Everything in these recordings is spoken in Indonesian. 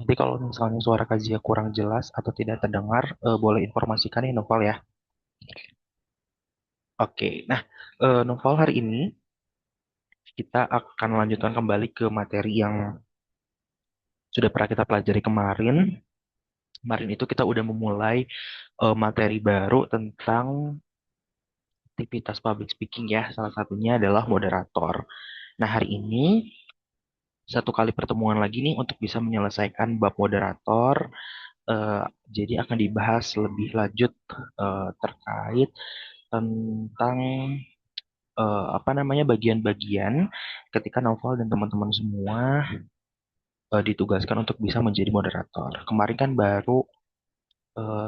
Nanti kalau misalnya suara Kazia kurang jelas atau tidak terdengar, boleh informasikan ya Noval ya. Oke, nah Noval hari ini kita akan melanjutkan kembali ke materi yang sudah pernah kita pelajari kemarin. Kemarin itu kita udah memulai materi baru tentang aktivitas public speaking ya. Salah satunya adalah moderator. Nah, hari ini satu kali pertemuan lagi nih untuk bisa menyelesaikan bab moderator. Eh, jadi akan dibahas lebih lanjut terkait tentang apa namanya bagian-bagian ketika Novel dan teman-teman semua ditugaskan untuk bisa menjadi moderator. Kemarin kan baru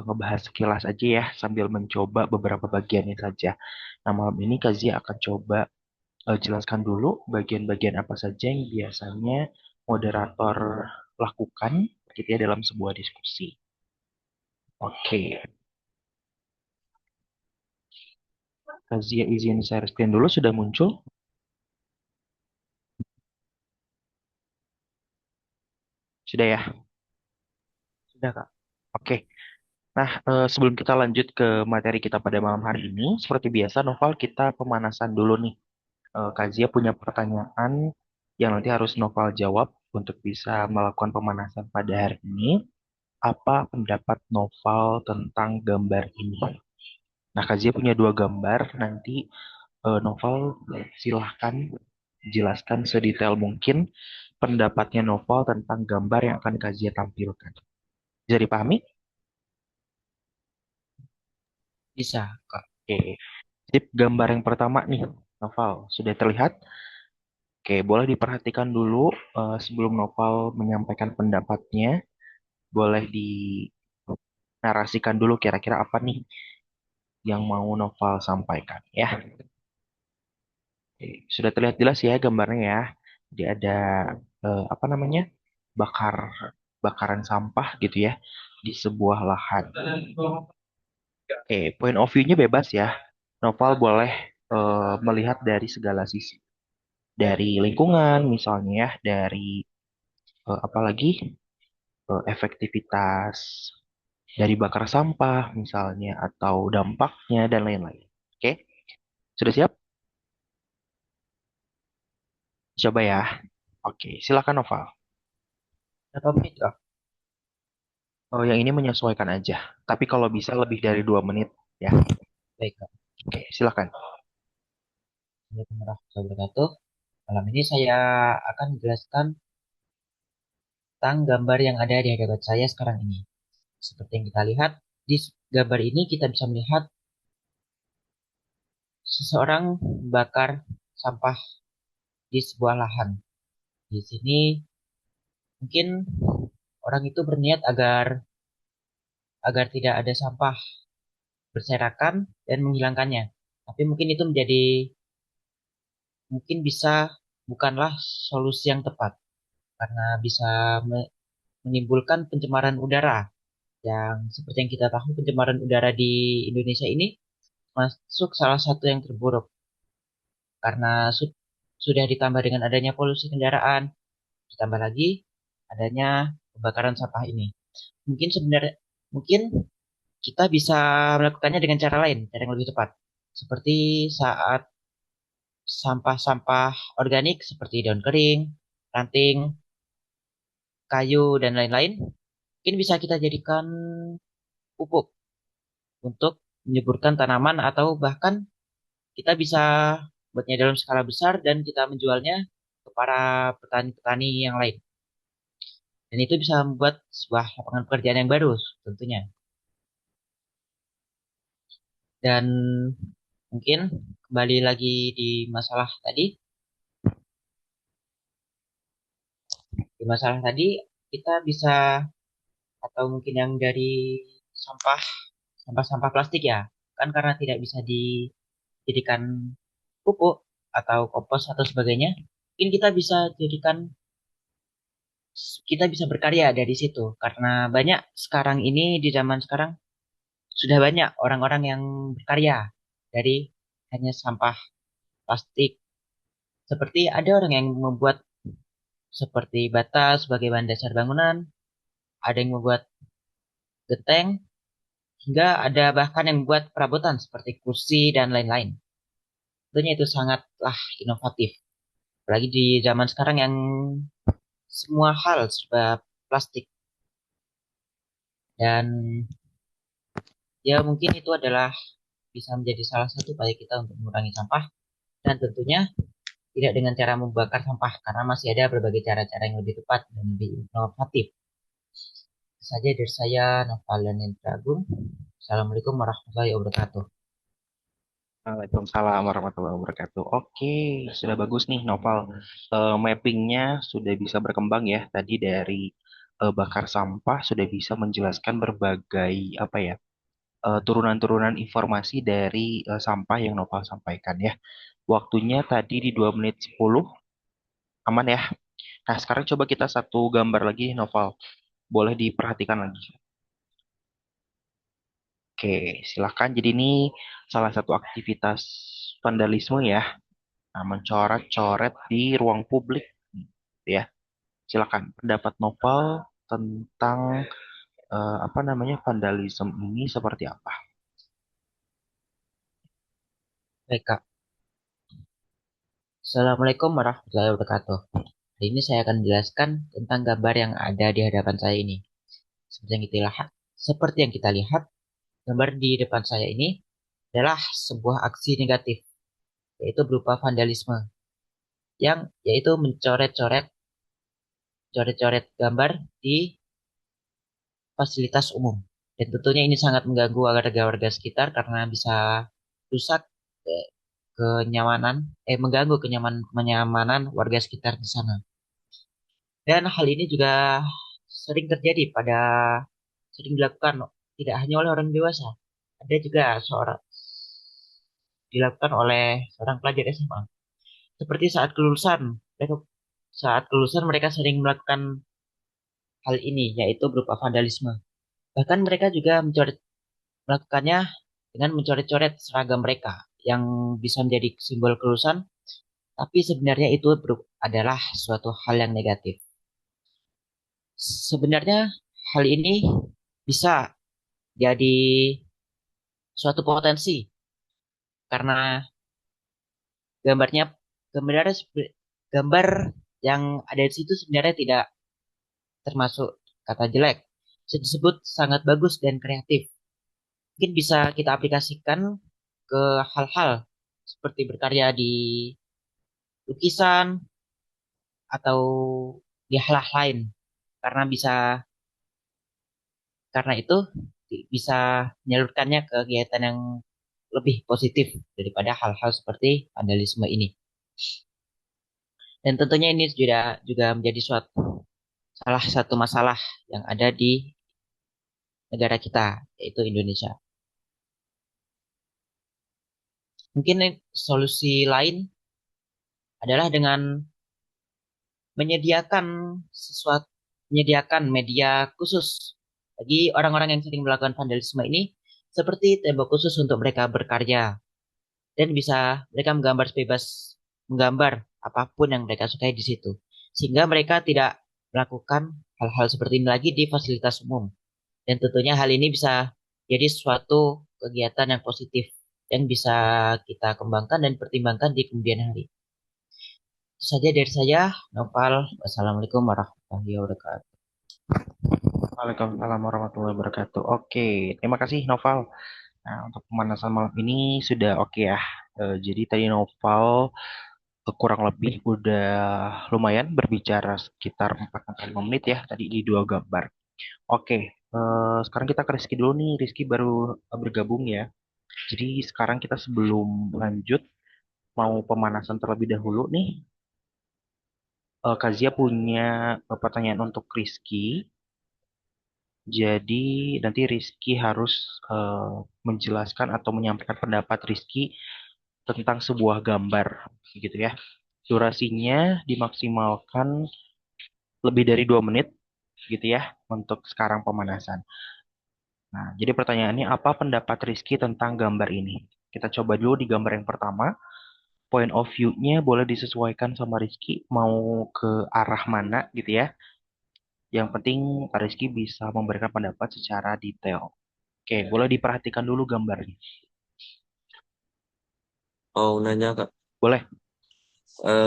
ngebahas sekilas aja ya sambil mencoba beberapa bagiannya saja. Nah, malam ini Kazia akan coba jelaskan dulu bagian-bagian apa saja yang biasanya moderator lakukan gitu ya dalam sebuah diskusi. Oke, Kazia izin share screen dulu sudah muncul? Sudah ya? Sudah Kak. Oke. Nah, sebelum kita lanjut ke materi kita pada malam hari ini, seperti biasa Noval kita pemanasan dulu nih. Kazia punya pertanyaan yang nanti harus Noval jawab untuk bisa melakukan pemanasan pada hari ini. Apa pendapat Noval tentang gambar ini? Nah, Kazia punya dua gambar. Nanti Noval silahkan jelaskan sedetail mungkin pendapatnya Noval tentang gambar yang akan Kazia tampilkan. Bisa dipahami? Bisa, Kak. Oke. Tip gambar yang pertama nih, Noval. Sudah terlihat? Oke, boleh diperhatikan dulu sebelum Noval menyampaikan pendapatnya. Boleh dinarasikan dulu kira-kira apa nih yang mau Noval sampaikan ya. Oke, sudah terlihat jelas ya gambarnya ya. Jadi ada apa namanya? bakar bakaran sampah gitu ya di sebuah lahan. Point of view-nya bebas ya. Noval boleh melihat dari segala sisi. Dari lingkungan misalnya ya, dari apalagi efektivitas dari bakar sampah misalnya atau dampaknya dan lain-lain. Oke, sudah siap? Coba ya. Oke, silakan Noval. Berapa menit, Kak? Oh, yang ini menyesuaikan aja. Tapi kalau bisa lebih dari 2 menit ya. Baik, Kak. Oke, silakan. Assalamualaikum warahmatullahi wabarakatuh. Malam ini saya akan menjelaskan tentang gambar yang ada di hadapan saya sekarang ini. Seperti yang kita lihat, di gambar ini kita bisa melihat seseorang membakar sampah di sebuah lahan. Di sini mungkin orang itu berniat agar agar tidak ada sampah berserakan dan menghilangkannya. Tapi mungkin itu mungkin bisa bukanlah solusi yang tepat karena bisa menimbulkan pencemaran udara yang seperti yang kita tahu pencemaran udara di Indonesia ini masuk salah satu yang terburuk karena sudah ditambah dengan adanya polusi kendaraan, ditambah lagi adanya pembakaran sampah ini. Mungkin sebenarnya mungkin kita bisa melakukannya dengan cara lain, cara yang lebih tepat. Seperti saat sampah-sampah organik seperti daun kering, ranting, kayu, dan lain-lain, mungkin bisa kita jadikan pupuk untuk menyuburkan tanaman atau bahkan kita bisa buatnya dalam skala besar dan kita menjualnya ke para petani-petani yang lain. Dan itu bisa membuat sebuah lapangan pekerjaan yang baru tentunya. Dan mungkin kembali lagi di masalah tadi, kita bisa atau mungkin yang dari sampah sampah-sampah plastik ya. Kan karena tidak bisa dijadikan pupuk atau kompos atau sebagainya, mungkin kita bisa berkarya dari situ karena banyak sekarang ini di zaman sekarang sudah banyak orang-orang yang berkarya dari hanya sampah plastik. Seperti ada orang yang membuat seperti bata sebagai bahan dasar bangunan, ada yang membuat genteng, hingga ada bahkan yang membuat perabotan seperti kursi dan lain-lain. Tentunya itu sangatlah inovatif. Apalagi di zaman sekarang yang semua hal serba plastik. Dan ya mungkin itu adalah bisa menjadi salah satu upaya kita untuk mengurangi sampah. Dan tentunya tidak dengan cara membakar sampah, karena masih ada berbagai cara-cara yang lebih tepat dan lebih inovatif. Itu saja dari saya, Noval dan Indra Agung. Assalamualaikum warahmatullahi wabarakatuh. Waalaikumsalam warahmatullahi wabarakatuh. Oke, sudah bagus nih Noval. Mappingnya sudah bisa berkembang ya. Tadi dari bakar sampah sudah bisa menjelaskan berbagai apa ya turunan-turunan informasi dari sampah yang Noval sampaikan ya. Waktunya tadi di 2 menit 10, aman ya. Nah, sekarang coba kita satu gambar lagi Noval. Boleh diperhatikan lagi. Oke, silahkan. Jadi ini salah satu aktivitas vandalisme ya. Nah, mencoret-coret di ruang publik ya. Silakan pendapat Novel tentang apa namanya vandalisme ini seperti apa? Baik, Kak. Assalamualaikum warahmatullahi wabarakatuh. Hari ini saya akan menjelaskan tentang gambar yang ada di hadapan saya ini. Seperti yang kita lihat, gambar di depan saya ini adalah sebuah aksi negatif, yaitu berupa vandalisme, yang yaitu coret-coret gambar di fasilitas umum. Dan tentunya ini sangat mengganggu warga-warga sekitar karena bisa rusak eh, mengganggu kenyamanan warga sekitar di sana. Dan hal ini juga sering terjadi sering dilakukan tidak hanya oleh orang dewasa, ada juga dilakukan oleh seorang pelajar SMA. Seperti saat kelulusan mereka sering melakukan hal ini, yaitu berupa vandalisme. Bahkan mereka juga melakukannya dengan mencoret-coret seragam mereka yang bisa menjadi simbol kelulusan, tapi sebenarnya itu adalah suatu hal yang negatif. Sebenarnya hal ini bisa jadi suatu potensi karena gambarnya gambarnya gambar yang ada di situ sebenarnya tidak termasuk kata jelek. Bisa disebut sangat bagus dan kreatif. Mungkin bisa kita aplikasikan ke hal-hal seperti berkarya di lukisan atau di hal-hal lain karena karena itu bisa menyalurkannya ke kegiatan yang lebih positif daripada hal-hal seperti vandalisme ini. Dan tentunya ini juga juga menjadi salah satu masalah yang ada di negara kita, yaitu Indonesia. Mungkin solusi lain adalah dengan menyediakan sesuatu, menyediakan media khusus bagi orang-orang yang sering melakukan vandalisme ini, seperti tembok khusus untuk mereka berkarya dan bisa mereka menggambar apapun yang mereka sukai di situ, sehingga mereka tidak melakukan hal-hal seperti ini lagi di fasilitas umum. Dan tentunya hal ini bisa jadi suatu kegiatan yang positif yang bisa kita kembangkan dan pertimbangkan di kemudian hari. Itu saja dari saya, Nopal. Wassalamualaikum warahmatullahi wabarakatuh. Waalaikumsalam warahmatullahi wabarakatuh. Oke, terima kasih Noval. Nah, untuk pemanasan malam ini sudah oke ya. Jadi tadi Noval kurang lebih udah lumayan berbicara sekitar 4-5 menit ya tadi di dua gambar. Oke, sekarang kita ke Rizky dulu nih. Rizky baru bergabung ya. Jadi sekarang kita sebelum lanjut mau pemanasan terlebih dahulu nih. Kazia punya pertanyaan untuk Rizky. Jadi nanti Rizky harus eh, menjelaskan atau menyampaikan pendapat Rizky tentang sebuah gambar, gitu ya. Durasinya dimaksimalkan lebih dari 2 menit, gitu ya, untuk sekarang pemanasan. Nah, jadi pertanyaannya apa pendapat Rizky tentang gambar ini? Kita coba dulu di gambar yang pertama. Point of view-nya boleh disesuaikan sama Rizky mau ke arah mana, gitu ya. Yang penting Kak Rizky bisa memberikan pendapat secara detail. Oke, boleh diperhatikan dulu gambarnya. Mau nanya Kak, Boleh.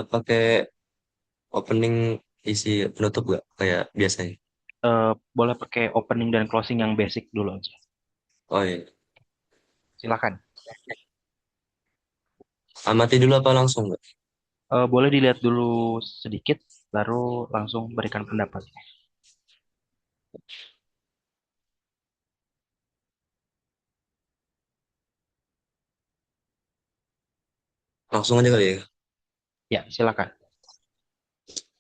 pakai opening isi penutup gak kayak biasanya? Boleh pakai opening dan closing yang basic dulu aja. Oh iya, Silakan. amati dulu apa langsung Kak? Boleh dilihat dulu sedikit, baru langsung berikan pendapat. Langsung aja kali ya. Ya, silakan.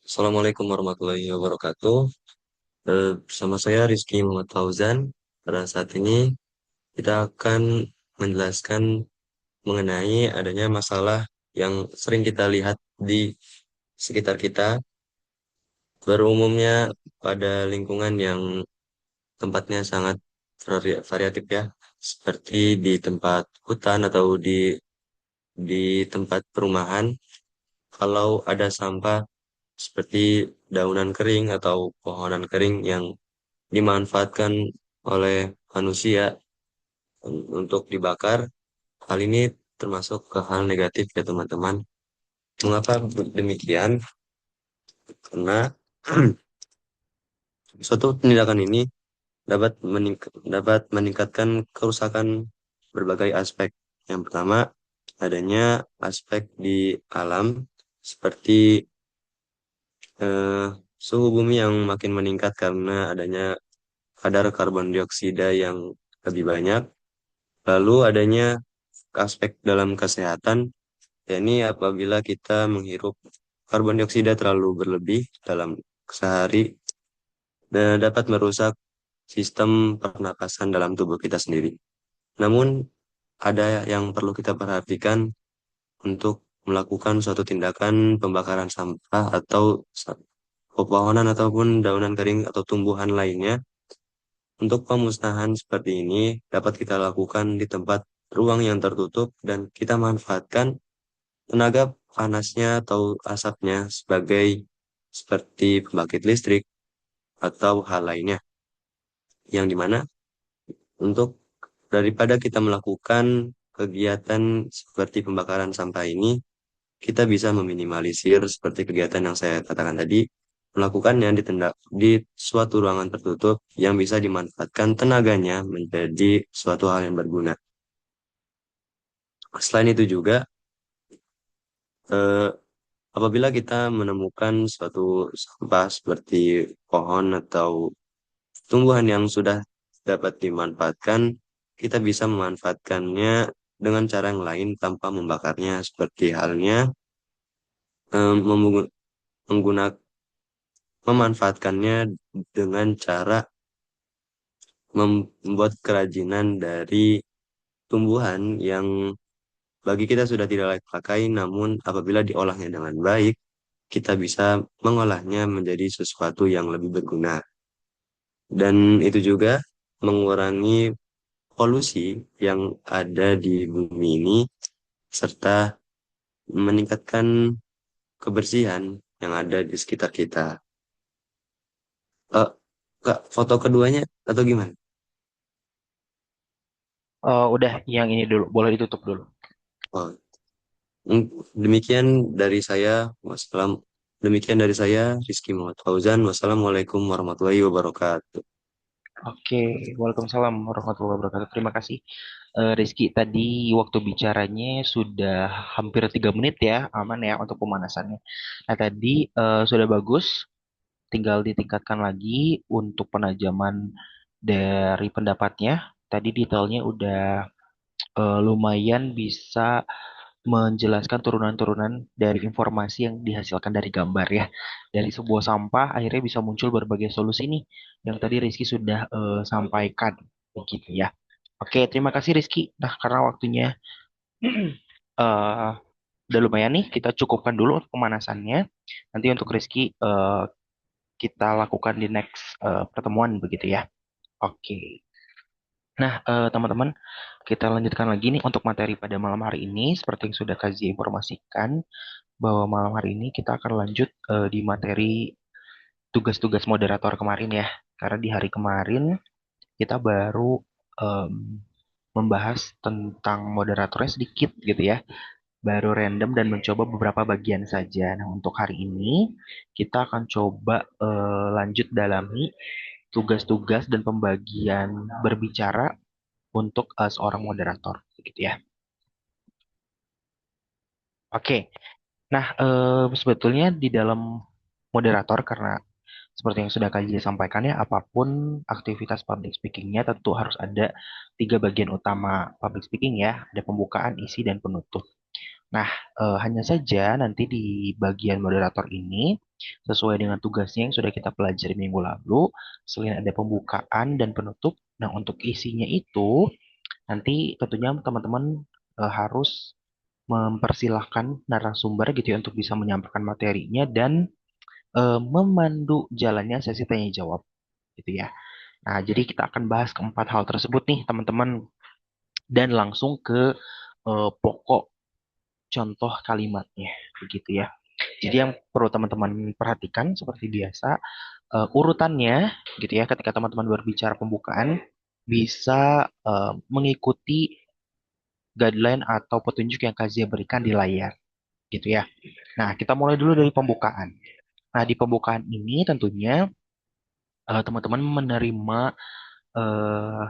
Assalamualaikum warahmatullahi wabarakatuh. Bersama saya Rizky Muhammad Fauzan. Pada saat ini kita akan menjelaskan mengenai adanya masalah yang sering kita lihat di sekitar kita, berumumnya pada lingkungan yang tempatnya sangat variatif ya, seperti di tempat hutan atau di tempat perumahan. Kalau ada sampah seperti daunan kering atau pohonan kering yang dimanfaatkan oleh manusia untuk dibakar, hal ini termasuk ke hal negatif ya teman-teman. Mengapa demikian? Karena suatu tindakan ini dapat meningkatkan kerusakan berbagai aspek. Yang pertama, adanya aspek di alam seperti eh, suhu bumi yang makin meningkat karena adanya kadar karbon dioksida yang lebih banyak. Lalu adanya aspek dalam kesehatan, yakni apabila kita menghirup karbon dioksida terlalu berlebih dalam sehari, dapat merusak sistem pernapasan dalam tubuh kita sendiri. Namun, ada yang perlu kita perhatikan untuk melakukan suatu tindakan pembakaran sampah atau pepohonan ataupun daunan kering atau tumbuhan lainnya. Untuk pemusnahan seperti ini dapat kita lakukan di tempat ruang yang tertutup dan kita manfaatkan tenaga panasnya atau asapnya sebagai seperti pembangkit listrik atau hal lainnya. Yang dimana untuk daripada kita melakukan kegiatan seperti pembakaran sampah ini, kita bisa meminimalisir seperti kegiatan yang saya katakan tadi, melakukannya di suatu ruangan tertutup yang bisa dimanfaatkan tenaganya menjadi suatu hal yang berguna. Selain itu juga, eh, apabila kita menemukan suatu sampah seperti pohon atau tumbuhan yang sudah dapat dimanfaatkan, kita bisa memanfaatkannya dengan cara yang lain tanpa membakarnya, seperti halnya menggunakan memanfaatkannya dengan cara membuat kerajinan dari tumbuhan yang bagi kita sudah tidak layak pakai, namun apabila diolahnya dengan baik, kita bisa mengolahnya menjadi sesuatu yang lebih berguna. Dan itu juga mengurangi polusi yang ada di bumi ini, serta meningkatkan kebersihan yang ada di sekitar kita. Eh, Kak, foto keduanya atau gimana? Udah, yang ini dulu. Boleh ditutup dulu. Oh, mm, demikian dari saya. Wassalam. Demikian dari saya, Rizky Muhammad Fauzan. Wassalamualaikum warahmatullahi wabarakatuh. Oke, Waalaikumsalam warahmatullahi wabarakatuh. Terima kasih, Rizky. Tadi waktu bicaranya sudah hampir 3 menit ya, aman ya untuk pemanasannya. Nah, tadi sudah bagus, tinggal ditingkatkan lagi untuk penajaman dari pendapatnya. Tadi detailnya udah lumayan bisa menjelaskan turunan-turunan dari informasi yang dihasilkan dari gambar ya. Dari sebuah sampah akhirnya bisa muncul berbagai solusi nih yang tadi Rizky sudah sampaikan begitu ya. Oke, terima kasih Rizky. Nah, karena waktunya eh, udah lumayan nih, kita cukupkan dulu untuk pemanasannya. Nanti untuk Rizky kita lakukan di next pertemuan begitu ya. Oke. Nah, teman-teman, kita lanjutkan lagi nih untuk materi pada malam hari ini. Seperti yang sudah Kazi informasikan, bahwa malam hari ini kita akan lanjut di materi tugas-tugas moderator kemarin ya. Karena di hari kemarin kita baru em, membahas tentang moderatornya sedikit gitu ya. Baru random dan mencoba beberapa bagian saja. Nah, untuk hari ini kita akan coba lanjut dalami tugas-tugas dan pembagian berbicara untuk seorang moderator gitu ya. Oke. Nah, sebetulnya di dalam moderator karena seperti yang sudah Kak Jia sampaikan ya, apapun aktivitas public speakingnya tentu harus ada tiga bagian utama public speaking ya, ada pembukaan, isi, dan penutup. Nah, hanya saja nanti di bagian moderator ini, sesuai dengan tugasnya yang sudah kita pelajari minggu lalu, selain ada pembukaan dan penutup, nah untuk isinya itu, nanti tentunya teman-teman harus mempersilahkan narasumber gitu ya untuk bisa menyampaikan materinya dan memandu jalannya sesi tanya jawab gitu ya. Nah, jadi kita akan bahas keempat hal tersebut nih teman-teman dan langsung ke pokok contoh kalimatnya begitu ya. Jadi yang perlu teman-teman perhatikan seperti biasa urutannya gitu ya ketika teman-teman berbicara pembukaan bisa mengikuti guideline atau petunjuk yang Kazia berikan di layar gitu ya. Nah, kita mulai dulu dari pembukaan. Nah, di pembukaan ini tentunya teman-teman menerima eh,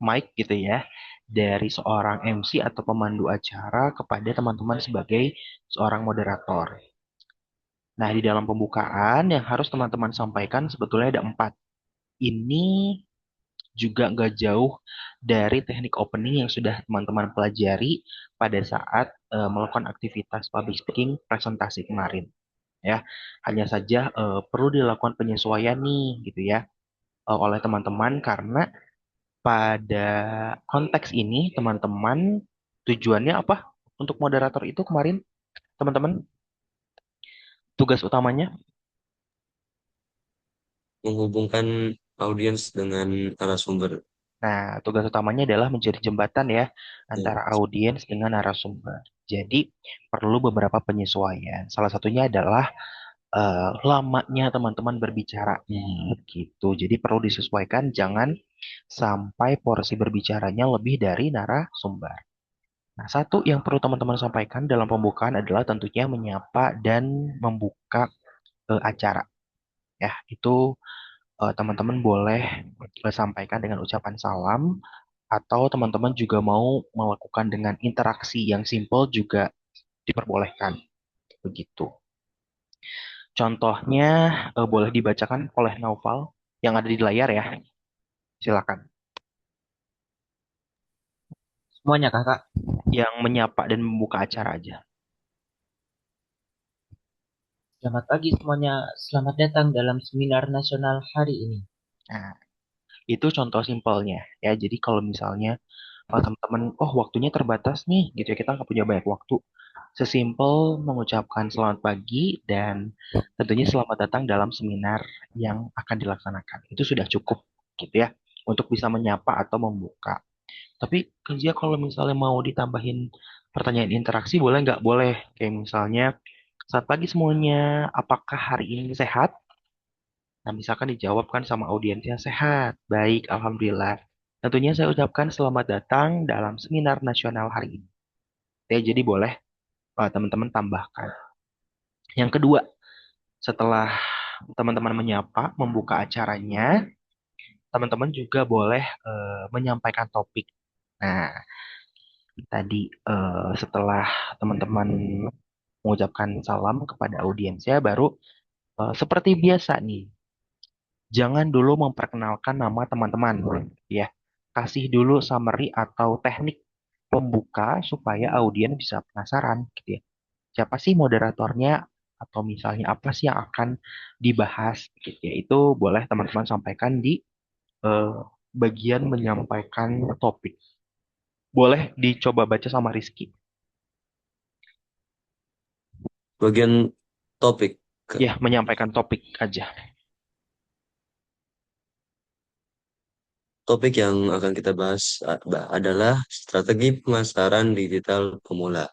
mic gitu ya dari seorang MC atau pemandu acara kepada teman-teman sebagai seorang moderator. Nah, di dalam pembukaan yang harus teman-teman sampaikan sebetulnya ada empat. Ini juga nggak jauh dari teknik opening yang sudah teman-teman pelajari pada saat melakukan aktivitas public speaking presentasi kemarin. Ya, hanya saja perlu dilakukan penyesuaian nih gitu ya oleh teman-teman karena pada konteks ini teman-teman tujuannya apa untuk moderator itu kemarin teman-teman tugas utamanya. Menghubungkan audiens dengan narasumber. Nah, tugas utamanya adalah menjadi jembatan ya Ya. antara audiens dengan narasumber. Jadi perlu beberapa penyesuaian. Salah satunya adalah lamanya teman-teman berbicara gitu. Jadi perlu disesuaikan, jangan sampai porsi berbicaranya lebih dari narasumber. Nah, satu yang perlu teman-teman sampaikan dalam pembukaan adalah tentunya menyapa dan membuka acara. Ya, itu teman-teman boleh sampaikan dengan ucapan salam atau teman-teman juga mau melakukan dengan interaksi yang simple juga diperbolehkan begitu. Contohnya boleh dibacakan oleh Naufal yang ada di layar ya. Silakan. Semuanya kakak. Yang menyapa dan membuka acara aja. Selamat pagi semuanya. Selamat datang dalam seminar nasional hari ini. Nah, itu contoh simpelnya ya. Jadi kalau misalnya teman-teman, oh waktunya terbatas nih, gitu ya, kita nggak punya banyak waktu. Sesimpel mengucapkan selamat pagi dan tentunya selamat datang dalam seminar yang akan dilaksanakan. Itu sudah cukup gitu ya untuk bisa menyapa atau membuka. Tapi kerja kalau misalnya mau ditambahin pertanyaan interaksi boleh nggak? Boleh. Kayak misalnya, selamat pagi semuanya, apakah hari ini sehat? Nah, misalkan dijawabkan sama audiensnya sehat, baik, alhamdulillah. Tentunya saya ucapkan selamat datang dalam seminar nasional hari ini. Ya, jadi boleh teman-teman tambahkan. Yang kedua, setelah teman-teman menyapa, membuka acaranya, teman-teman juga boleh menyampaikan topik. Nah, tadi setelah teman-teman mengucapkan salam kepada audiensnya, baru seperti biasa nih, jangan dulu memperkenalkan nama teman-teman, ya. Kasih dulu summary atau teknik pembuka supaya audiens bisa penasaran, gitu ya. Siapa sih moderatornya atau misalnya apa sih yang akan dibahas, gitu ya. Itu boleh teman-teman sampaikan di eh, bagian menyampaikan topik. Boleh dicoba baca sama Rizky. Bagian topik. Ya, menyampaikan topik aja. Topik yang akan kita bahas adalah strategi pemasaran digital pemula.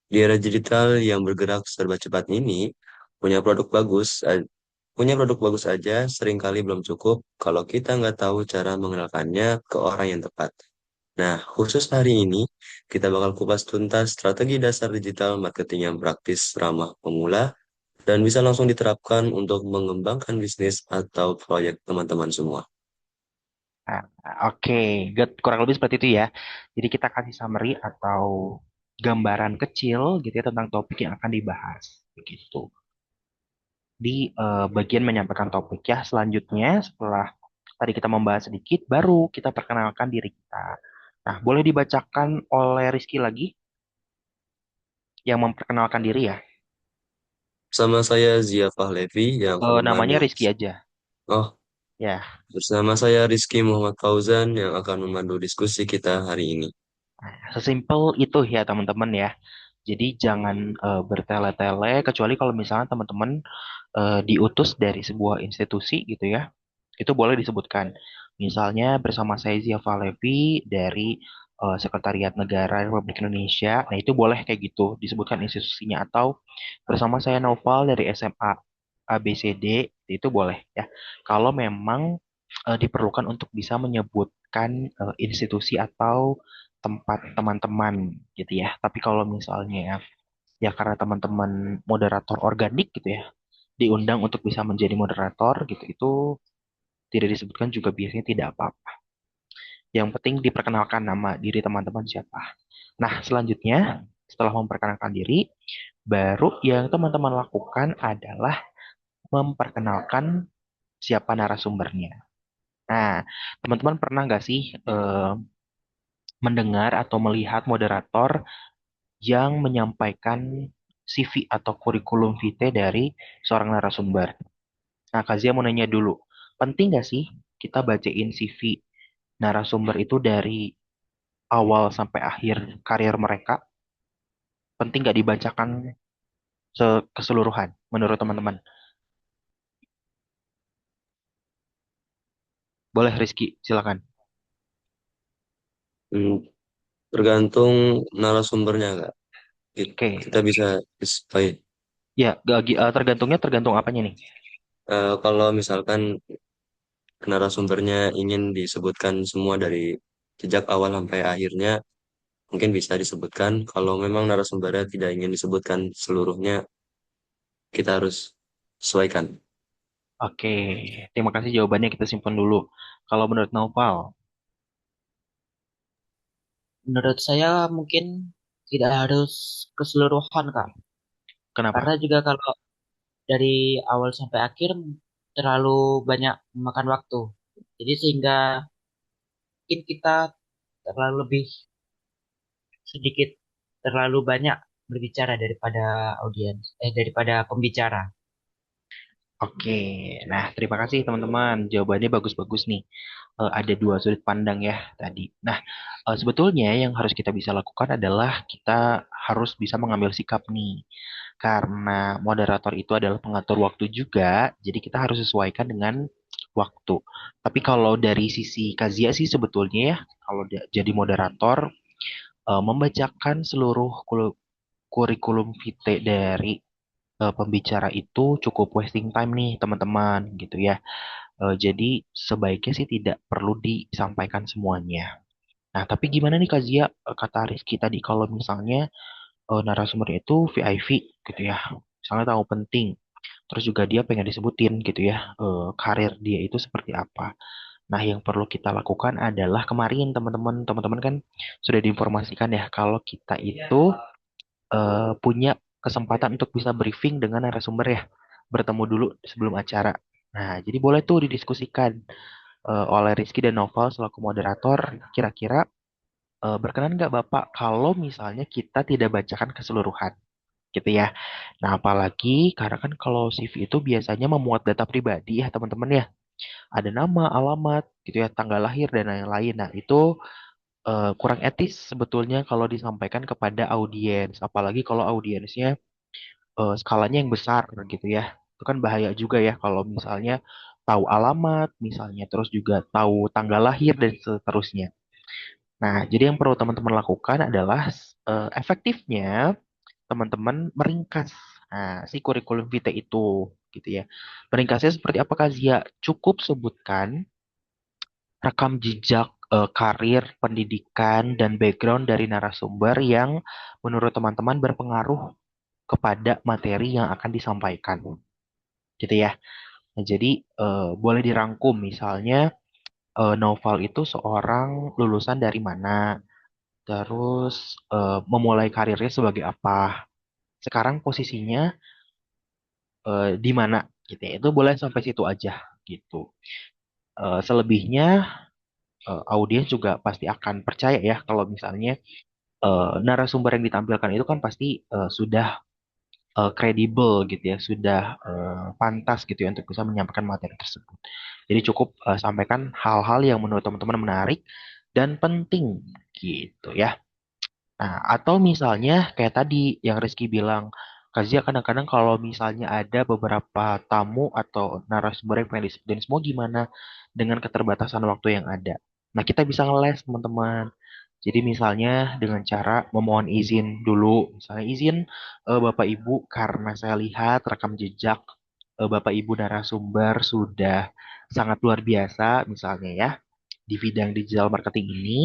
Di era digital yang bergerak serba cepat ini, punya produk bagus Punya produk bagus aja seringkali belum cukup kalau kita nggak tahu cara mengenalkannya ke orang yang tepat. Nah, khusus hari ini, kita bakal kupas tuntas strategi dasar digital marketing yang praktis, ramah pemula, dan bisa langsung diterapkan untuk mengembangkan bisnis atau proyek teman-teman semua. Nah, oke, kurang lebih seperti itu ya. Jadi kita kasih summary atau gambaran kecil gitu ya tentang topik yang akan dibahas. Begitu. Di bagian menyampaikan topik ya. Selanjutnya setelah tadi kita membahas sedikit, baru kita perkenalkan diri kita. Nah, boleh dibacakan oleh Rizky lagi yang memperkenalkan diri ya. Sama saya Zia Fahlevi yang akan Namanya memandu. Rizky aja. Oh, Ya, bersama saya Rizky Muhammad Fauzan yang akan memandu diskusi kita hari ini. nah, sesimpel itu ya teman-teman ya. Jadi jangan bertele-tele kecuali kalau misalnya teman-teman diutus dari sebuah institusi gitu ya. Itu boleh disebutkan. Misalnya bersama saya Zia Falevi dari Sekretariat Negara Republik Indonesia. Nah, itu boleh kayak gitu disebutkan institusinya atau bersama saya Noval dari SMA ABCD itu boleh ya. Kalau memang diperlukan untuk bisa menyebutkan institusi atau tempat teman-teman gitu ya. Tapi kalau misalnya ya karena teman-teman moderator organik gitu ya, diundang untuk bisa menjadi moderator gitu, itu tidak disebutkan juga biasanya tidak apa-apa. Yang penting diperkenalkan nama diri teman-teman siapa. Nah, selanjutnya setelah memperkenalkan diri, baru yang teman-teman lakukan adalah memperkenalkan siapa narasumbernya. Nah, teman-teman pernah nggak sih mendengar atau melihat moderator yang menyampaikan CV atau kurikulum vitae dari seorang narasumber? Nah, Kazia mau nanya dulu, penting nggak sih kita bacain CV narasumber itu dari awal sampai akhir karir mereka? Penting nggak dibacakan keseluruhan menurut teman-teman? Boleh Rizky, silakan. Hmm, tergantung narasumbernya, Kak. Oke, Kita bisa display. ya tergantungnya tergantung apanya nih? Kalau misalkan narasumbernya ingin disebutkan semua dari sejak awal sampai akhirnya, mungkin bisa disebutkan. Kalau memang narasumbernya tidak ingin disebutkan seluruhnya, kita harus sesuaikan. Oke, terima kasih jawabannya kita simpan dulu. Kalau menurut Naufal, Menurut saya mungkin tidak harus keseluruhan, Kak. kenapa? Karena juga kalau dari awal sampai akhir terlalu banyak memakan waktu. Jadi sehingga mungkin kita terlalu lebih sedikit terlalu banyak berbicara daripada audiens daripada pembicara. Oke, nah terima kasih teman-teman. Jawabannya bagus-bagus nih. Ada dua sudut pandang ya tadi. Nah, sebetulnya yang harus kita bisa lakukan adalah kita harus bisa mengambil sikap nih. Karena moderator itu adalah pengatur waktu juga, jadi kita harus sesuaikan dengan waktu. Tapi kalau dari sisi Kazia sih sebetulnya ya, kalau jadi moderator, membacakan seluruh kurikulum vitae dari pembicara itu cukup wasting time nih teman-teman gitu ya. Jadi sebaiknya sih tidak perlu disampaikan semuanya. Nah, tapi gimana nih Kak Zia, kata Rizky tadi kalau misalnya narasumbernya itu VIP gitu ya, misalnya tahu penting, terus juga dia pengen disebutin gitu ya, karir dia itu seperti apa. Nah, yang perlu kita lakukan adalah kemarin teman-teman kan sudah diinformasikan ya kalau kita itu punya kesempatan untuk bisa briefing dengan narasumber ya, bertemu dulu sebelum acara. Nah, jadi boleh tuh didiskusikan oleh Rizky dan Noval selaku moderator, kira-kira berkenan nggak Bapak kalau misalnya kita tidak bacakan keseluruhan, gitu ya. Nah, apalagi karena kan kalau CV itu biasanya memuat data pribadi ya teman-teman ya. Ada nama, alamat, gitu ya, tanggal lahir dan lain-lain. Nah, itu kurang etis sebetulnya kalau disampaikan kepada audiens, apalagi kalau audiensnya skalanya yang besar gitu ya. Itu kan bahaya juga ya kalau misalnya tahu alamat, misalnya terus juga tahu tanggal lahir dan seterusnya. Nah, jadi yang perlu teman-teman lakukan adalah efektifnya teman-teman meringkas si kurikulum vitae itu. gitu ya. Peringkasnya seperti apa Kak Zia? Cukup sebutkan rekam jejak karir, pendidikan, dan background dari narasumber yang menurut teman-teman berpengaruh kepada materi yang akan disampaikan. Gitu ya. Nah, jadi boleh dirangkum misalnya Naufal itu seorang lulusan dari mana, terus memulai karirnya sebagai apa, sekarang posisinya di mana gitu ya. Itu boleh sampai situ aja gitu. Selebihnya audiens juga pasti akan percaya ya kalau misalnya narasumber yang ditampilkan itu kan pasti sudah kredibel gitu ya, sudah pantas gitu ya untuk bisa menyampaikan materi tersebut. Jadi cukup sampaikan hal-hal yang menurut teman-teman menarik dan penting gitu ya. Nah, atau misalnya kayak tadi yang Rizky bilang, Kazia kadang-kadang kalau misalnya ada beberapa tamu atau narasumber yang pengen disebutin semua gimana dengan keterbatasan waktu yang ada. Nah, kita bisa ngeles teman-teman. Jadi misalnya dengan cara memohon izin dulu, misalnya izin Bapak Ibu karena saya lihat rekam jejak Bapak Ibu narasumber sudah sangat luar biasa misalnya ya di bidang digital marketing ini,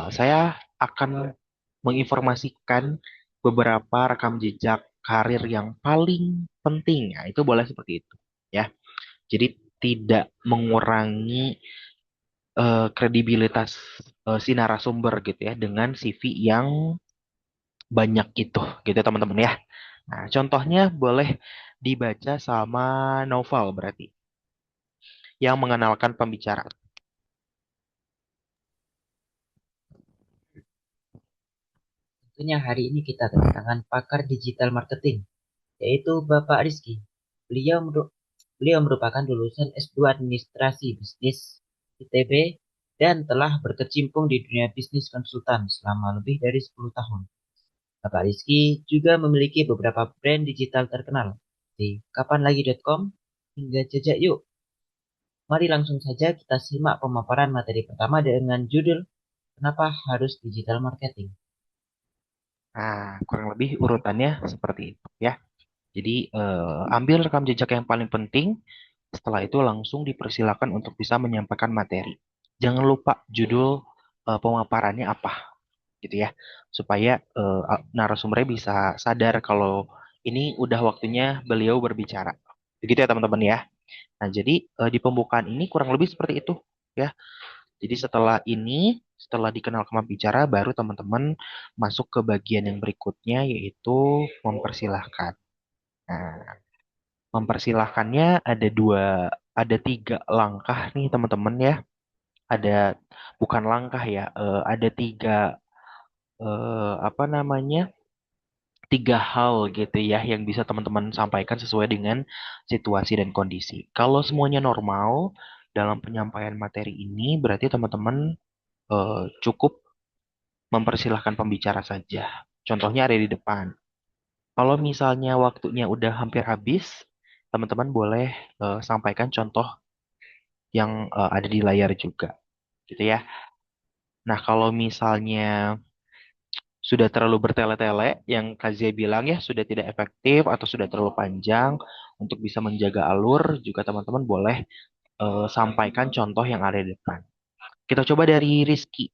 saya akan menginformasikan beberapa rekam jejak karir yang paling penting. Nah, itu boleh seperti itu ya. Jadi tidak mengurangi kredibilitas si narasumber gitu ya dengan CV yang banyak gitu teman-teman ya. Nah, contohnya boleh dibaca sama novel berarti yang mengenalkan pembicara. Tentunya hari ini kita kedatangan pakar digital marketing, yaitu Bapak Rizky. Beliau merupakan lulusan S2 Administrasi Bisnis ITB dan telah berkecimpung di dunia bisnis konsultan selama lebih dari 10 tahun. Bapak Rizky juga memiliki beberapa brand digital terkenal di kapanlagi.com hingga Jajak Yuk. Mari langsung saja kita simak pemaparan materi pertama dengan judul Kenapa Harus Digital Marketing. Nah, kurang lebih urutannya seperti itu ya. Jadi ambil rekam jejak yang paling penting, setelah itu langsung dipersilakan untuk bisa menyampaikan materi. Jangan lupa judul pemaparannya apa gitu ya, supaya narasumbernya bisa sadar kalau ini udah waktunya beliau berbicara. Begitu ya teman-teman ya. Nah, jadi di pembukaan ini kurang lebih seperti itu ya. Jadi setelah ini, setelah dikenal kemampuan bicara, baru teman-teman masuk ke bagian yang berikutnya yaitu mempersilahkan. Nah, mempersilahkannya ada ada tiga langkah nih teman-teman ya. Ada bukan langkah ya, ada apa namanya, tiga hal gitu ya yang bisa teman-teman sampaikan sesuai dengan situasi dan kondisi. Kalau semuanya normal dalam penyampaian materi ini, berarti teman-teman cukup mempersilahkan pembicara saja. Contohnya ada di depan. Kalau misalnya waktunya udah hampir habis, teman-teman boleh sampaikan contoh yang ada di layar juga, gitu ya. Nah, kalau misalnya sudah terlalu bertele-tele, yang Kazia bilang ya sudah tidak efektif atau sudah terlalu panjang untuk bisa menjaga alur, juga teman-teman boleh sampaikan contoh yang ada di depan. Kita coba dari Rizky.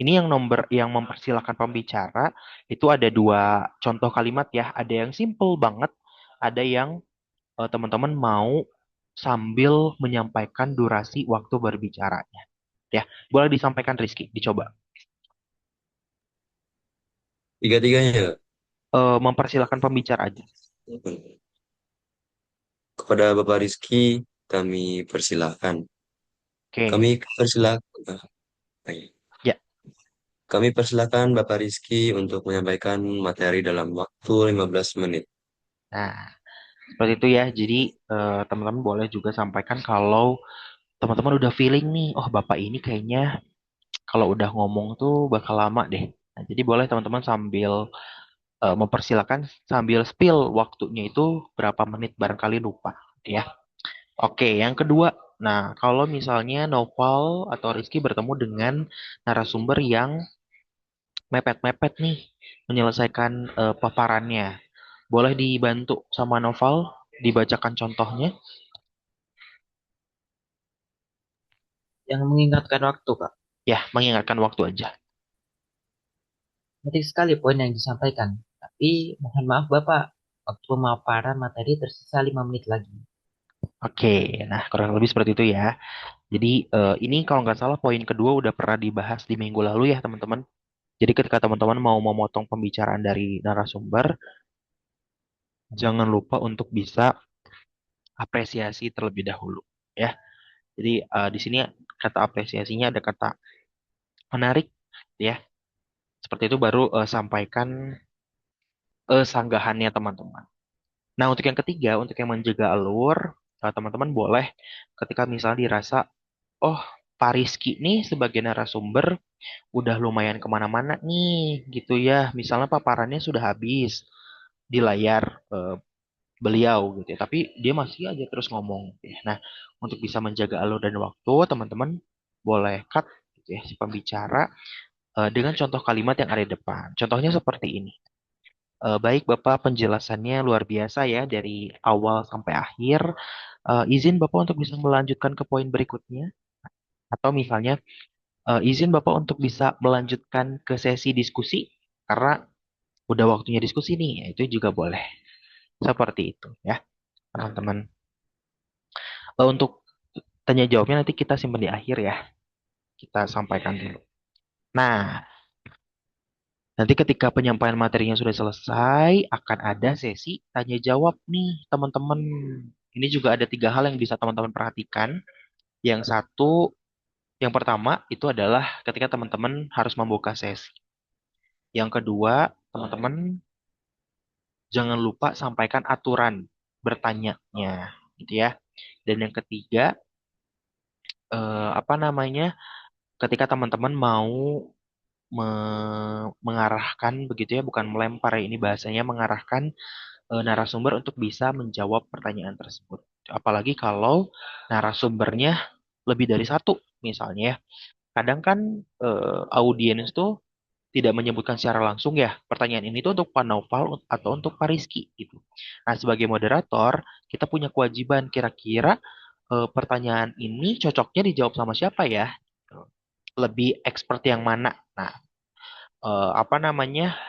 Ini yang nomor yang mempersilahkan pembicara itu ada dua contoh kalimat ya. Ada yang simple banget, ada yang teman-teman mau sambil menyampaikan durasi waktu berbicaranya. Ya, boleh disampaikan Rizky, dicoba. Tiga-tiganya. Mempersilahkan pembicara aja. Kepada Bapak Rizky, kami persilahkan. Kami Oke, persilahkan. ya. Kami persilahkan Bapak Rizky untuk menyampaikan materi dalam waktu 15 menit. Nah, seperti itu ya. Jadi teman-teman boleh juga sampaikan kalau teman-teman udah feeling nih, oh Bapak ini kayaknya kalau udah ngomong tuh bakal lama deh. Nah, jadi boleh teman-teman sambil mempersilakan sambil spill waktunya itu berapa menit barangkali lupa ya. Oke, yang kedua. Nah, kalau misalnya Noval atau Rizky bertemu dengan narasumber yang mepet-mepet nih menyelesaikan paparannya. Boleh dibantu sama Noval? dibacakan contohnya. Yang mengingatkan waktu, Kak. Ya, mengingatkan waktu aja. Penting sekali poin yang disampaikan. Tapi mohon maaf Bapak, waktu pemaparan materi tersisa 5 menit lagi. Oke, nah kurang lebih seperti itu ya. Jadi ini kalau nggak salah poin kedua udah pernah dibahas di minggu lalu ya teman-teman. Jadi ketika teman-teman mau memotong pembicaraan dari narasumber, jangan lupa untuk bisa apresiasi terlebih dahulu ya. Jadi di sini kata apresiasinya ada kata menarik ya. Seperti itu baru sampaikan sanggahannya teman-teman. Nah, untuk yang ketiga, untuk yang menjaga alur, teman-teman boleh ketika misalnya dirasa, oh, Pak Rizky nih sebagai narasumber udah lumayan kemana-mana nih, gitu ya. Misalnya paparannya sudah habis di layar beliau gitu ya, tapi dia masih aja terus ngomong. Gitu ya. Nah, untuk bisa menjaga alur dan waktu, teman-teman boleh cut gitu ya, si pembicara dengan contoh kalimat yang ada di depan. Contohnya seperti ini. Baik, Bapak, penjelasannya luar biasa ya dari awal sampai akhir. Izin Bapak untuk bisa melanjutkan ke poin berikutnya. Atau misalnya, izin Bapak untuk bisa melanjutkan ke sesi diskusi. Karena udah waktunya diskusi nih, ya, itu juga boleh. Seperti itu ya, teman-teman. Untuk tanya jawabnya nanti kita simpan di akhir ya. Kita sampaikan dulu. Nah, nanti ketika penyampaian materinya sudah selesai, akan ada sesi tanya jawab nih, teman-teman. Ini juga ada tiga hal yang bisa teman-teman perhatikan. Yang satu, yang pertama itu adalah ketika teman-teman harus membuka sesi. Yang kedua, teman-teman jangan lupa sampaikan aturan bertanyanya, gitu ya. Dan yang ketiga, apa namanya, ketika teman-teman mau mengarahkan begitu ya, bukan melempar ya, ini bahasanya mengarahkan narasumber untuk bisa menjawab pertanyaan tersebut. Apalagi kalau narasumbernya lebih dari satu, misalnya ya. Kadang kan audiens tuh tidak menyebutkan secara langsung ya pertanyaan ini tuh untuk Pak Naufal atau untuk Pak Rizky gitu. Nah, sebagai moderator, kita punya kewajiban kira-kira pertanyaan ini cocoknya dijawab sama siapa ya? Lebih expert yang mana? Nah, apa namanya?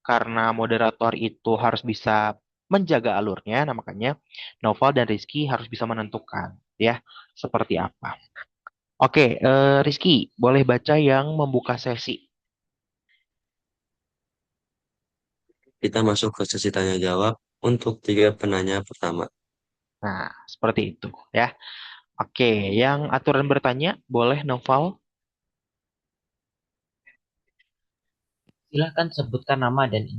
Karena moderator itu harus bisa menjaga alurnya, nah makanya Noval dan Rizky harus bisa menentukan ya seperti apa. Oke, Rizky, boleh baca yang membuka sesi. Kita masuk ke sesi tanya jawab untuk tiga penanya pertama. Nah, seperti itu ya. Oke, yang aturan bertanya boleh Noval. Silahkan sebutkan nama dan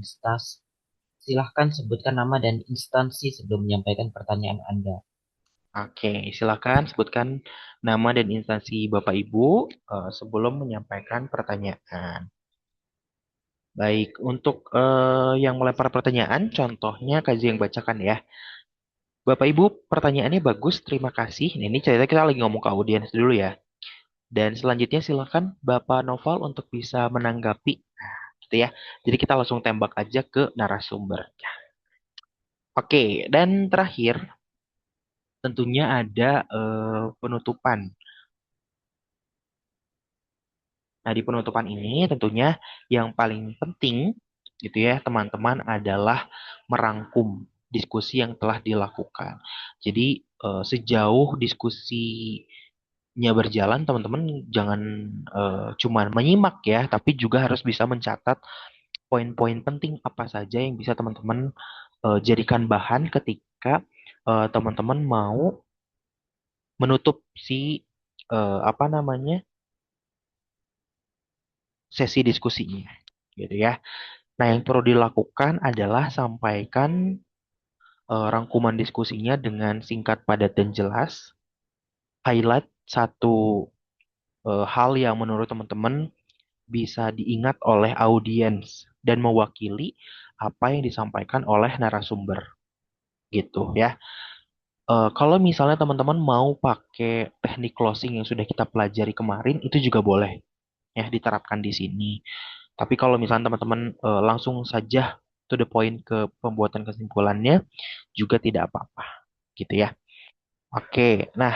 silahkan sebutkan nama dan instansi sebelum menyampaikan pertanyaan Anda. Oke, silakan sebutkan nama dan instansi Bapak Ibu sebelum menyampaikan pertanyaan. Baik, untuk yang melempar pertanyaan, contohnya Kazi yang bacakan ya. Bapak Ibu, pertanyaannya bagus, terima kasih. Nah, ini cerita kita lagi ngomong ke audiens dulu ya. Dan selanjutnya silakan Bapak Noval untuk bisa menanggapi. Nah, gitu ya. Jadi kita langsung tembak aja ke narasumber. Oke, dan terakhir tentunya ada penutupan. Nah, di penutupan ini tentunya yang paling penting gitu ya, teman-teman adalah merangkum diskusi yang telah dilakukan. Jadi sejauh diskusinya berjalan, teman-teman jangan cuma menyimak ya, tapi juga harus bisa mencatat poin-poin penting apa saja yang bisa teman-teman jadikan bahan ketika teman-teman mau menutup si apa namanya sesi diskusinya, gitu ya. Nah, yang perlu dilakukan adalah sampaikan rangkuman diskusinya dengan singkat, padat, dan jelas. Highlight satu hal yang menurut teman-teman bisa diingat oleh audiens dan mewakili apa yang disampaikan oleh narasumber, gitu ya. Kalau misalnya teman-teman mau pakai teknik closing yang sudah kita pelajari kemarin, itu juga boleh ya diterapkan di sini. Tapi kalau misalnya teman-teman langsung saja to the point ke pembuatan kesimpulannya, juga tidak apa-apa. gitu ya. Oke, nah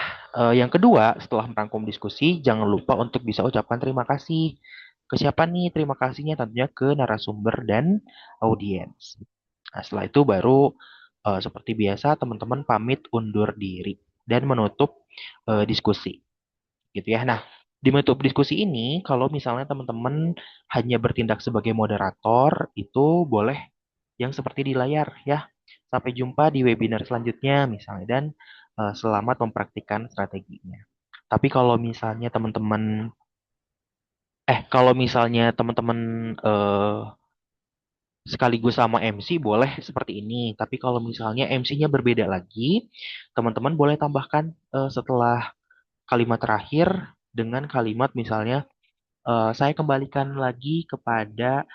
yang kedua setelah merangkum diskusi, jangan lupa untuk bisa ucapkan terima kasih. Ke siapa nih terima kasihnya? Tentunya ke narasumber dan audiens. Nah, setelah itu baru seperti biasa teman-teman pamit undur diri dan menutup diskusi, gitu ya. Nah, di menutup diskusi ini, kalau misalnya teman-teman hanya bertindak sebagai moderator, itu boleh yang seperti di layar ya. Sampai jumpa di webinar selanjutnya misalnya dan selamat mempraktikkan strateginya. Tapi kalau misalnya teman-teman eh, sekaligus sama MC boleh seperti ini. Tapi kalau misalnya MC-nya berbeda lagi, teman-teman boleh tambahkan setelah kalimat terakhir dengan kalimat misalnya saya kembalikan lagi kepada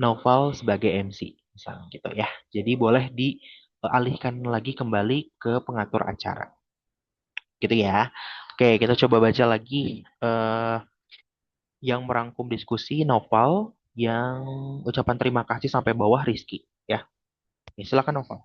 Novel sebagai MC misalnya gitu ya. Jadi boleh dialihkan lagi kembali ke pengatur acara gitu ya. Oke, kita coba baca lagi eh, yang merangkum diskusi Novel yang ucapan terima kasih sampai bawah Rizky ya. Oke, silakan Novel.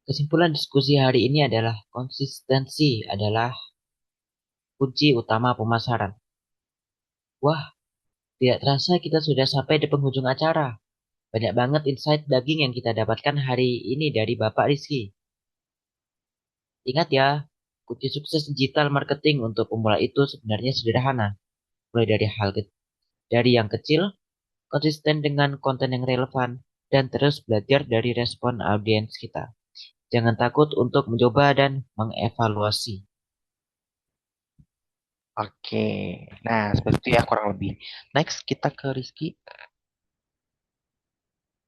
Kesimpulan diskusi hari ini adalah konsistensi adalah kunci utama pemasaran. Wah, tidak terasa kita sudah sampai di penghujung acara. Banyak banget insight daging yang kita dapatkan hari ini dari Bapak Rizky. Ingat ya, kunci sukses digital marketing untuk pemula itu sebenarnya sederhana. Mulai dari dari yang kecil, konsisten dengan konten yang relevan, dan terus belajar dari respon audiens kita. Jangan takut untuk mencoba dan mengevaluasi. Oke, nah seperti itu ya kurang lebih. Next kita ke Rizky.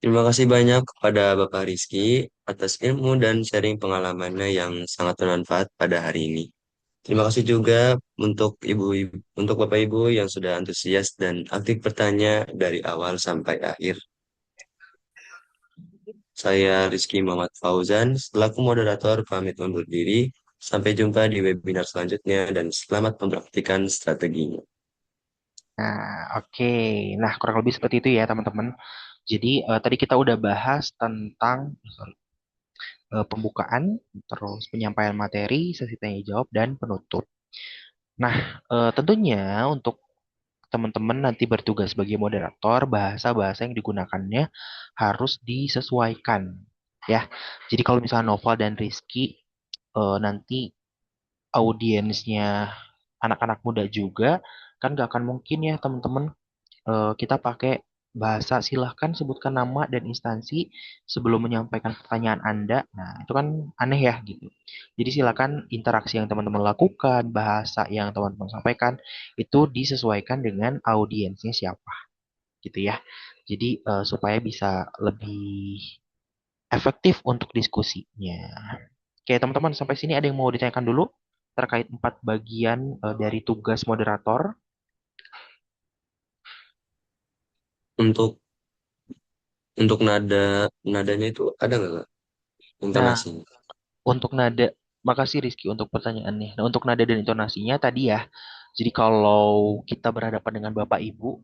Terima kasih banyak kepada Bapak Rizky atas ilmu dan sharing pengalamannya yang sangat bermanfaat pada hari ini. Terima kasih juga untuk Bapak Ibu yang sudah antusias dan aktif bertanya dari awal sampai akhir. Saya Rizky Muhammad Fauzan, selaku moderator pamit undur diri. Sampai jumpa di webinar selanjutnya dan selamat mempraktikkan strateginya. Nah, oke. Nah, kurang lebih seperti itu ya, teman-teman. Jadi, tadi kita udah bahas tentang pembukaan, terus penyampaian materi, sesi tanya jawab, dan penutup. Nah, tentunya untuk teman-teman nanti bertugas sebagai moderator, bahasa-bahasa yang digunakannya harus disesuaikan. Ya, jadi kalau misalnya Nova dan Rizky nanti audiensnya anak-anak muda juga, kan gak akan mungkin ya teman-teman kita pakai bahasa silahkan sebutkan nama dan instansi sebelum menyampaikan pertanyaan Anda. Nah, itu kan aneh ya gitu. Jadi silakan interaksi yang teman-teman lakukan, bahasa yang teman-teman sampaikan itu disesuaikan dengan audiensnya siapa gitu ya. Jadi supaya bisa lebih efektif untuk diskusinya. Oke, teman-teman sampai sini ada yang mau ditanyakan dulu terkait 4 bagian dari tugas moderator. Untuk untuk nadanya itu ada nggak Kak? Nah, Intonasinya? untuk nada, makasih Rizky untuk pertanyaannya. Nah, untuk nada dan intonasinya tadi ya, jadi kalau kita berhadapan dengan Bapak Ibu,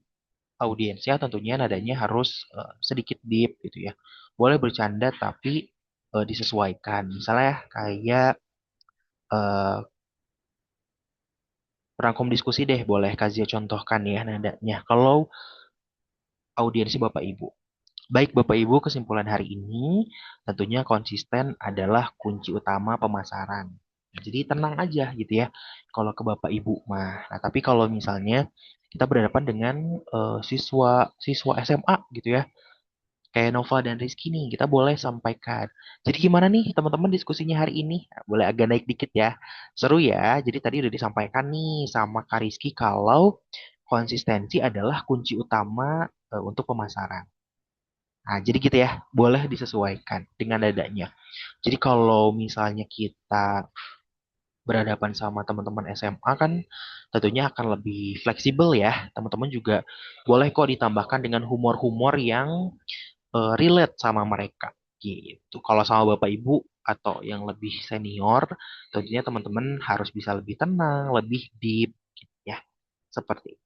audiensnya tentunya nadanya harus sedikit deep gitu ya. Boleh bercanda tapi disesuaikan. Misalnya ya, kayak eh, rangkum diskusi deh, boleh kasih contohkan ya nadanya. Kalau audiensnya Bapak Ibu. Baik Bapak Ibu, kesimpulan hari ini tentunya konsisten adalah kunci utama pemasaran. Jadi tenang aja gitu ya. Kalau ke Bapak Ibu mah. Nah, tapi kalau misalnya kita berhadapan dengan siswa siswa SMA gitu ya, kayak Nova dan Rizky nih, kita boleh sampaikan. Jadi gimana nih teman-teman diskusinya hari ini? Nah, boleh agak naik dikit ya. Seru ya. Jadi tadi udah disampaikan nih sama Kak Rizky kalau konsistensi adalah kunci utama untuk pemasaran. Nah, jadi gitu ya, boleh disesuaikan dengan nadanya. Jadi kalau misalnya kita berhadapan sama teman-teman SMA kan tentunya akan lebih fleksibel ya. Teman-teman juga boleh kok ditambahkan dengan humor-humor yang relate sama mereka gitu. Kalau sama Bapak Ibu atau yang lebih senior, tentunya teman-teman harus bisa lebih tenang, lebih deep. Seperti itu.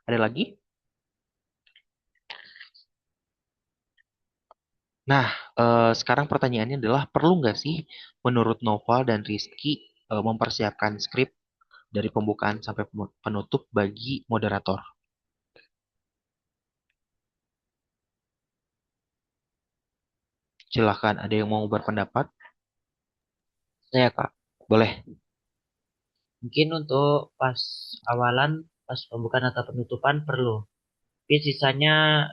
Ada lagi? Nah, sekarang pertanyaannya adalah perlu nggak sih menurut Noval dan Rizky mempersiapkan skrip dari pembukaan sampai penutup bagi moderator? Silahkan, ada yang mau berpendapat? Saya Kak, Boleh. mungkin untuk pas awalan, pas pembukaan atau penutupan perlu. Tapi sisanya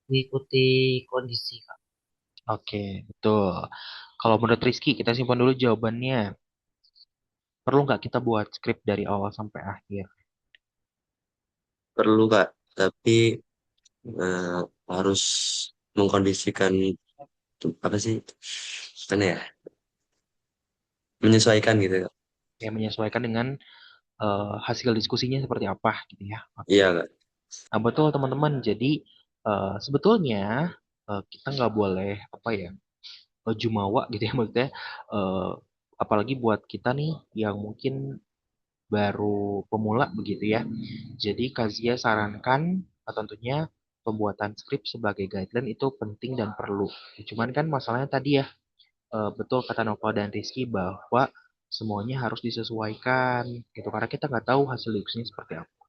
mengikuti kondisi Kak. Oke, betul. Kalau menurut Rizky, kita simpan dulu jawabannya. Perlu nggak kita buat skrip dari awal sampai akhir? Perlu Kak, tapi eh, harus mengkondisikan apa sih? Mana ya? Menyesuaikan gitu Kak. Ya, menyesuaikan dengan hasil diskusinya seperti apa gitu ya. Oke. Iya Kak. Nah, betul teman-teman. Jadi sebetulnya kita nggak boleh apa ya jumawa gitu ya maksudnya. eh, Apalagi buat kita nih yang mungkin baru pemula begitu ya. Jadi Kazia sarankan tentunya pembuatan skrip sebagai guideline itu penting dan perlu. Cuman kan masalahnya tadi ya betul kata Nova dan Rizky bahwa semuanya harus disesuaikan gitu karena kita nggak tahu hasil diskusinya seperti apa.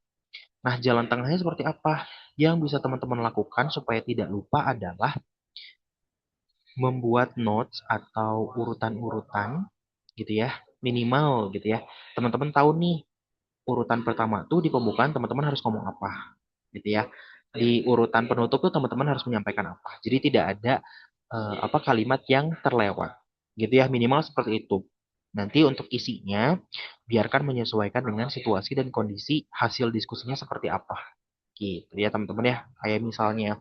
Nah, jalan tengahnya seperti apa? Yang bisa teman-teman lakukan supaya tidak lupa adalah membuat notes atau urutan-urutan gitu ya, minimal gitu ya. Teman-teman tahu nih urutan pertama tuh di pembukaan teman-teman harus ngomong apa gitu ya. Di urutan penutup tuh teman-teman harus menyampaikan apa. Jadi tidak ada apa kalimat yang terlewat. Gitu ya, minimal seperti itu. Nanti untuk isinya biarkan menyesuaikan dengan situasi dan kondisi hasil diskusinya seperti apa. Gitu ya teman-teman ya. Kayak misalnya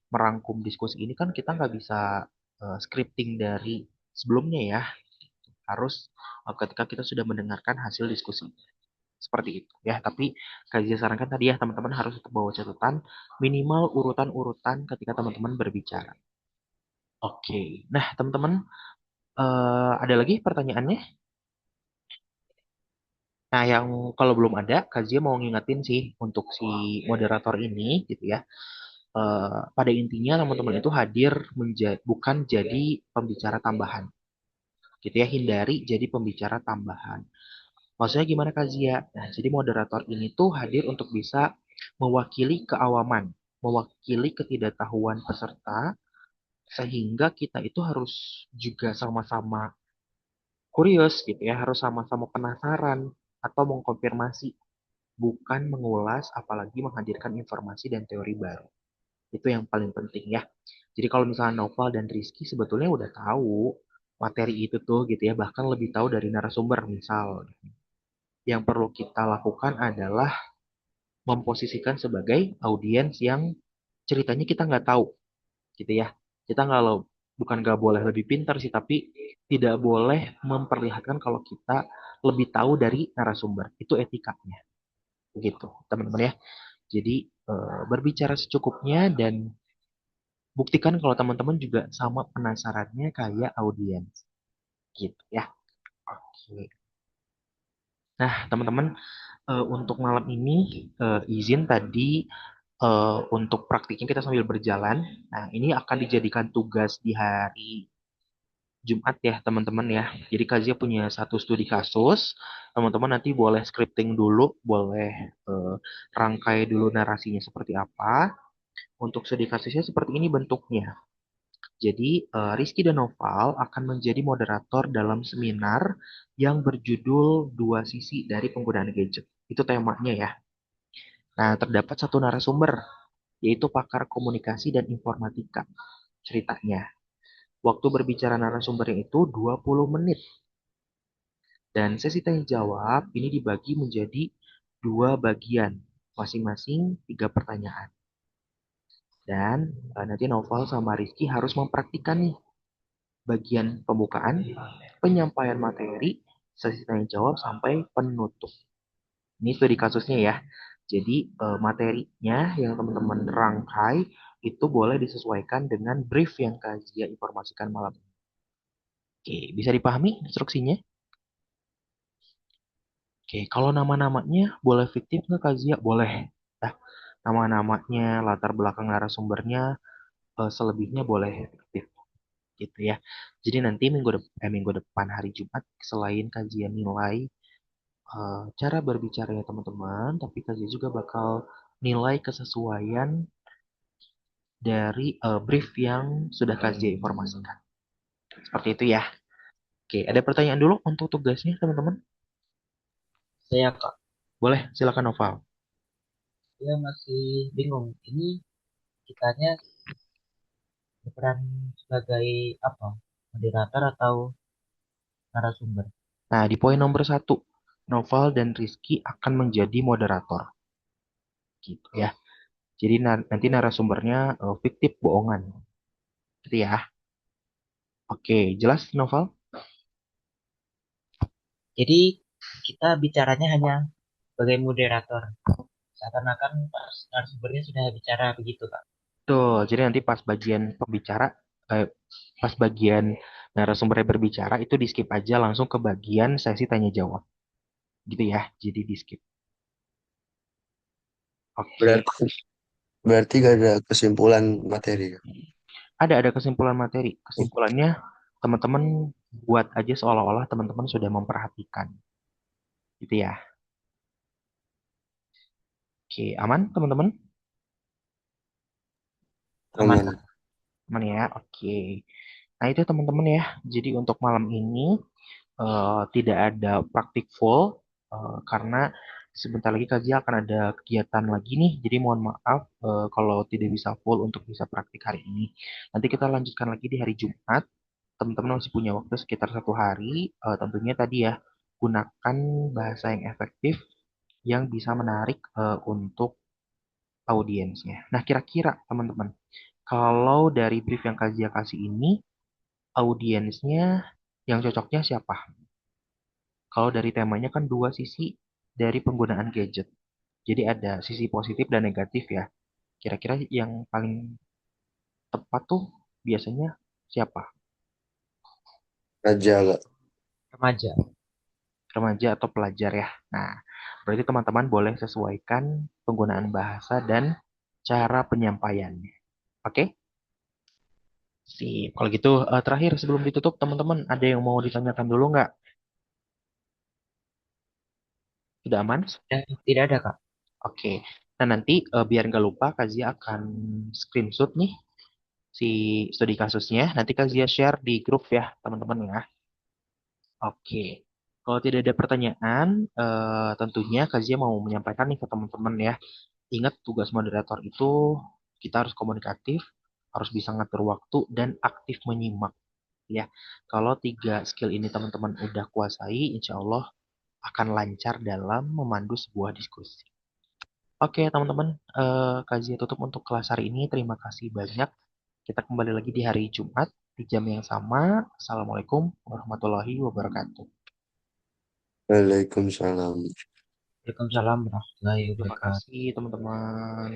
merangkum diskusi ini kan kita nggak bisa scripting dari sebelumnya ya. Harus ketika kita sudah mendengarkan hasil diskusi. Seperti itu ya. Tapi kajian sarankan tadi ya teman-teman harus tetap bawa catatan minimal urutan-urutan ketika teman-teman berbicara. Oke. Nah, teman-teman ada lagi pertanyaannya? Nah, yang kalau belum ada, Kazia mau ngingetin sih untuk si moderator ini gitu ya. Pada intinya teman-teman itu hadir bukan jadi pembicara tambahan. Gitu ya, hindari jadi pembicara tambahan. Maksudnya gimana Kazia? Nah, jadi moderator ini tuh hadir untuk bisa mewakili keawaman, mewakili ketidaktahuan peserta, sehingga kita itu harus juga sama-sama kurios gitu ya, harus sama-sama penasaran atau mengkonfirmasi, bukan mengulas apalagi menghadirkan informasi dan teori baru. Itu yang paling penting ya. Jadi kalau misalnya Novel dan Rizky sebetulnya udah tahu materi itu tuh gitu ya, bahkan lebih tahu dari narasumber misal. Yang perlu kita lakukan adalah memposisikan sebagai audiens yang ceritanya kita nggak tahu gitu ya. Kita bukan nggak boleh lebih pintar sih, tapi tidak boleh memperlihatkan kalau kita lebih tahu dari narasumber. Itu etikanya. Begitu, teman-teman ya. Jadi berbicara secukupnya dan buktikan kalau teman-teman juga sama penasarannya kayak audiens. Gitu ya. Oke. Nah, teman-teman, untuk malam ini izin tadi untuk praktiknya kita sambil berjalan. Nah, ini akan dijadikan tugas di hari Jumat ya, teman-teman ya. Jadi Kazia punya satu studi kasus. Teman-teman nanti boleh scripting dulu, boleh eh, rangkai dulu narasinya seperti apa. Untuk studi kasusnya seperti ini bentuknya. Jadi, Rizky dan Noval akan menjadi moderator dalam seminar yang berjudul Dua Sisi dari Penggunaan Gadget. Itu temanya ya. Nah, terdapat satu narasumber, yaitu pakar komunikasi dan informatika. Ceritanya, waktu berbicara narasumbernya itu 20 menit. Dan sesi tanya jawab ini dibagi menjadi dua bagian, masing-masing 3 pertanyaan. Dan nanti Noval sama Rizky harus mempraktikkan nih bagian pembukaan, penyampaian materi, sesi tanya jawab sampai penutup. Ini studi kasusnya ya. Jadi materinya yang teman-teman rangkai itu boleh disesuaikan dengan brief yang Kazia informasikan malam ini. Oke, bisa dipahami instruksinya? Oke, kalau nama-namanya boleh fiktif nggak Kak Zia? Boleh. Nah, nama-namanya, latar belakang narasumbernya, selebihnya boleh fiktif gitu ya. Jadi nanti minggu depan hari Jumat selain kajian nilai cara berbicara ya teman-teman, tapi kajian juga bakal nilai kesesuaian dari brief yang sudah kajian informasikan. Seperti itu ya. Oke, ada pertanyaan dulu untuk tugasnya teman-teman? Saya Kak, Boleh, silakan Noval. saya masih bingung. Ini kitanya berperan sebagai apa? Moderator atau narasumber? Nah, di poin nomor satu, Noval dan Rizky akan menjadi moderator, gitu ya. Jadi nanti narasumbernya fiktif bohongan, gitu ya. Oke, jelas Noval? Jadi kita bicaranya hanya sebagai moderator. Seakan-akan narasumbernya sudah bicara begitu Kak. Tuh, jadi nanti pas bagian pembicara, eh, pas bagian narasumbernya berbicara itu di skip aja langsung ke bagian sesi tanya jawab, gitu ya. Jadi di skip. Oke, Berarti berarti gak ada kesimpulan materi. ada kesimpulan materi. Kesimpulannya teman-teman buat aja seolah-olah teman-teman sudah memperhatikan, gitu ya. Oke, aman teman-teman? Aman Kak. Aman. Aman ya. Oke. Nah itu teman-teman ya. Jadi untuk malam ini tidak ada praktik full karena sebentar lagi kajian akan ada kegiatan lagi nih. Jadi mohon maaf kalau tidak bisa full untuk bisa praktik hari ini. Nanti kita lanjutkan lagi di hari Jumat. Teman-teman masih punya waktu sekitar 1 hari. Tentunya tadi ya gunakan bahasa yang efektif yang bisa menarik untuk audiensnya. Nah kira-kira teman-teman kalau dari brief yang kajian kasih ini audiensnya yang cocoknya siapa? Kalau dari temanya kan dua sisi dari penggunaan gadget. Jadi ada sisi positif dan negatif ya. Kira-kira yang paling tepat tuh biasanya siapa? Aja gak? Remaja. Remaja atau pelajar ya. Nah, berarti teman-teman boleh sesuaikan penggunaan bahasa dan cara penyampaiannya. Oke? Sip. Kalau gitu terakhir sebelum ditutup teman-teman ada yang mau ditanyakan dulu nggak? Sudah aman? Tidak ada Kak. Oke. Nah nanti biar nggak lupa Kazia akan screenshot nih si studi kasusnya. Nanti Kazia share di grup ya teman-teman ya. Oke. Kalau tidak ada pertanyaan, tentunya Kazia mau menyampaikan nih ke teman-teman ya. Ingat tugas moderator itu kita harus komunikatif, harus bisa ngatur waktu dan aktif menyimak ya. Kalau 3 skill ini teman-teman udah kuasai, insya Allah akan lancar dalam memandu sebuah diskusi. Oke, teman-teman, kajian tutup untuk kelas hari ini. Terima kasih banyak. Kita kembali lagi di hari Jumat di jam yang sama. Assalamualaikum warahmatullahi wabarakatuh. Waalaikumsalam. Waalaikumsalam warahmatullahi Terima wabarakatuh. kasih, teman-teman.